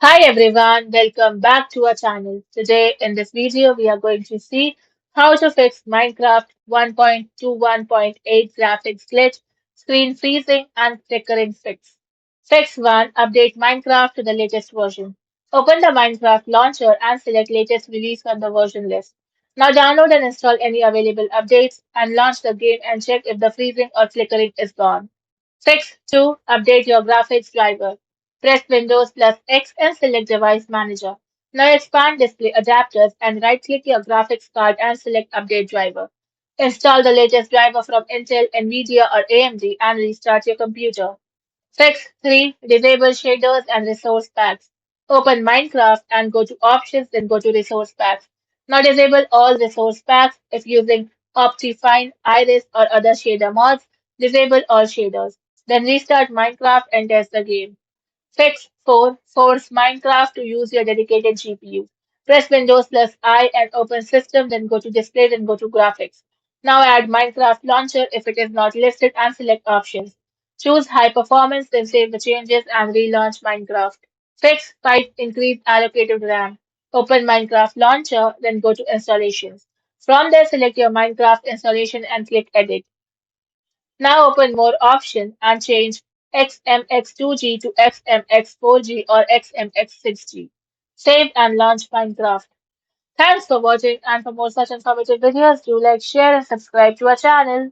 Hi everyone, welcome back to our channel. Today in this video we are going to see how to fix Minecraft 1.21.8 graphics glitch, screen freezing and flickering fix. Fix 1. Update Minecraft to the latest version. Open the Minecraft launcher and select latest release from the version list. Now download and install any available updates and launch the game and check if the freezing or flickering is gone. Fix 2. Update your graphics driver. Press Windows plus X and select Device Manager. Now expand Display Adapters and right-click your graphics card and select Update Driver. Install the latest driver from Intel, Nvidia or AMD and restart your computer. Fix 3. Disable shaders and resource packs. Open Minecraft and go to Options, then go to Resource Packs. Now disable all resource packs. If using Optifine, Iris or other shader mods, disable all shaders. Then restart Minecraft and test the game. Fix 4. Force Minecraft to use your dedicated GPU. Press Windows plus I and open System, then go to Display, then go to Graphics. Now add Minecraft Launcher if it is not listed and select Options. Choose High Performance, then save the changes and relaunch Minecraft. Fix 5. Increase allocated RAM. Open Minecraft Launcher, then go to Installations. From there, select your Minecraft installation and click Edit. Now open More Option and change XMX2G to XMX4G or XMX6G. Save and launch Minecraft. Thanks for watching, and for more such informative videos, do like, share and subscribe to our channel.